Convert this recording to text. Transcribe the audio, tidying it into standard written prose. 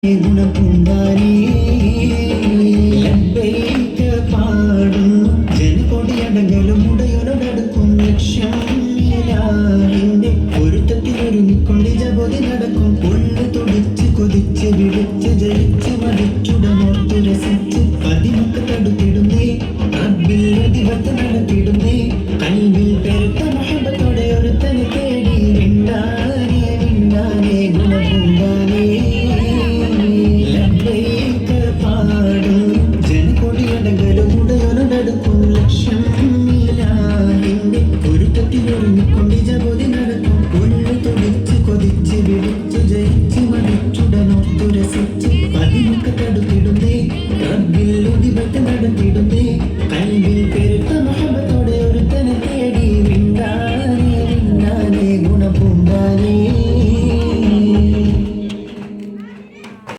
ഗുണപൂണ്ടാനേ ലബ്ബൈക പാടുന്നു ജനകൊടിയടങ്ങലും ഉടയൊടടുക്കും ലക്ഷ്യം ഇലാഹിന്റെ പൊരുത്തത്തിലൊരുങ്ങിക്കൊണ്ട് ജപതി നടക്കും കൊള്ളു തുടിച്ച് കൊതിച്ച് വിളിച്ച് ജയിച്ച് മടിച്ചുടനോർത്തു രസിച്ച് പതിമൊക്കെ തടുത്തിടുന്നേ റബ്ബിൽ അധിപത്ത